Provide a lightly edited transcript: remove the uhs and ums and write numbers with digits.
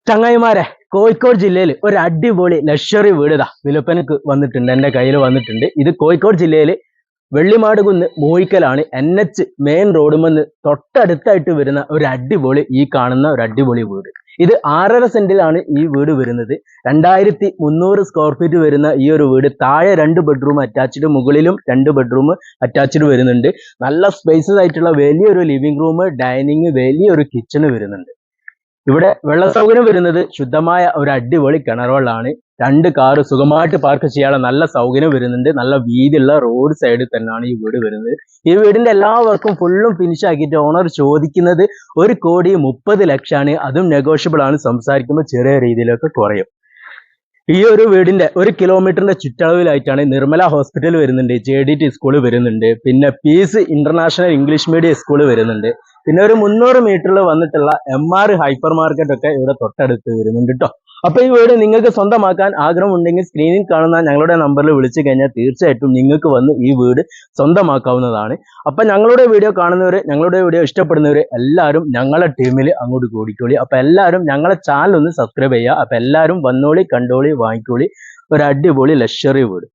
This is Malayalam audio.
ചങ്ങായിമാരെ കോഴിക്കോട് ജില്ലയിൽ ഒരു അടിപൊളി ലക്ഷറി വീട് ഇതാ വിൽപ്പനക്ക് വന്നിട്ടുണ്ട്. എൻ്റെ കയ്യിൽ വന്നിട്ടുണ്ട്. ഇത് കോഴിക്കോട് ജില്ലയിൽ വെള്ളിമാടുകുന്ന് മൂഴിക്കലാണ്. NH മെയിൻ റോഡുമെന്ന് തൊട്ടടുത്തായിട്ട് വരുന്ന ഒരു അടിപൊളി ഈ കാണുന്ന ഒരു അടിപൊളി വീട്. ഇത് 6.5 സെന്റിലാണ് ഈ വീട് വരുന്നത്. 2300 സ്ക്വയർ ഫീറ്റ് വരുന്ന ഈ ഒരു വീട് താഴെ 2 ബെഡ്റൂം അറ്റാച്ച്ഡ്, മുകളിലും 2 ബെഡ്റൂം അറ്റാച്ച്ഡ് വരുന്നുണ്ട്. നല്ല സ്പേസസ് ആയിട്ടുള്ള വലിയൊരു ലിവിംഗ് റൂം, ഡൈനിങ്, വലിയൊരു കിച്ചണ് വരുന്നുണ്ട്. ഇവിടെ വെള്ള സൗകര്യം വരുന്നത് ശുദ്ധമായ ഒരു അടിപൊളി കിണർ വെള്ളമാണ്. 2 കാറ് സുഖമായിട്ട് പാർക്ക് ചെയ്യാനുള്ള നല്ല സൗകര്യം വരുന്നുണ്ട്. നല്ല വീതിയുള്ള റോഡ് സൈഡിൽ തന്നെയാണ് ഈ വീട് വരുന്നത്. ഈ വീടിന്റെ എല്ലാ വർക്കും ഫുള്ളും ഫിനിഷ് ആക്കിയിട്ട് ഓണർ ചോദിക്കുന്നത് 1,30,00,000. അതും നെഗോഷ്യബിൾ ആണ്. സംസാരിക്കുമ്പോൾ ചെറിയ രീതിയിലൊക്കെ കുറയും. ഈ ഒരു വീടിന്റെ 1 കിലോമീറ്ററിന്റെ ചുറ്റളവിലായിട്ടാണ് നിർമ്മല ഹോസ്പിറ്റൽ വരുന്നുണ്ട്, JDT സ്കൂൾ വരുന്നുണ്ട്, പിന്നെ peace international English medium school വരുന്നുണ്ട്. പിന്നെ ഒരു 300 മീറ്ററിൽ വന്നിട്ടുള്ള MR ഹൈപ്പർ മാർക്കറ്റ് ഒക്കെ ഇവിടെ തൊട്ടടുത്ത് വരുന്നുണ്ട് കേട്ടോ. അപ്പൊ ഈ വീട് നിങ്ങൾക്ക് സ്വന്തമാക്കാൻ ആഗ്രഹം ഉണ്ടെങ്കിൽ സ്ക്രീനിൽ കാണുന്ന ഞങ്ങളുടെ നമ്പറിൽ വിളിച്ചു കഴിഞ്ഞാൽ തീർച്ചയായിട്ടും നിങ്ങൾക്ക് വന്ന് ഈ വീട് സ്വന്തമാക്കാവുന്നതാണ്. അപ്പൊ ഞങ്ങളുടെ വീഡിയോ കാണുന്നവര്, ഞങ്ങളുടെ വീഡിയോ ഇഷ്ടപ്പെടുന്നവര് എല്ലാവരും ഞങ്ങളുടെ ടീമിൽ അങ്ങോട്ട് കൂടിക്കോളി. അപ്പൊ എല്ലാവരും ഞങ്ങളുടെ ചാനൽ ഒന്ന് സബ്സ്ക്രൈബ് ചെയ്യുക. അപ്പൊ എല്ലാവരും വന്നോളി, കണ്ടോളി, വാങ്ങിക്കോളി. ഒരു അടിപൊളി ലക്ഷറി വീട്.